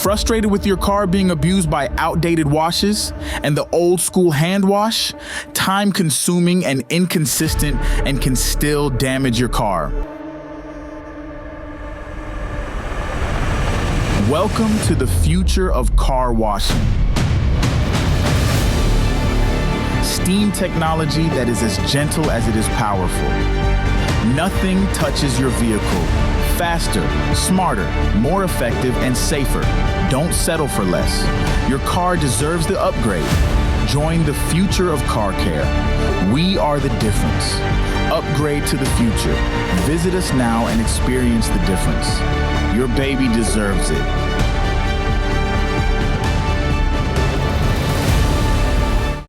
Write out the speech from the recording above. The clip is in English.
Frustrated with your car being abused by outdated washes and the old school hand wash? Time consuming and inconsistent and can still damage your car. Welcome to the future of car washing. Steam technology that is as gentle as it is powerful. Nothing touches your vehicle. Faster, smarter, more effective, and safer. Don't settle for less. Your car deserves the upgrade. Join the future of car care. We are the difference. Upgrade to the future. Visit us now and experience the difference. Your baby deserves it.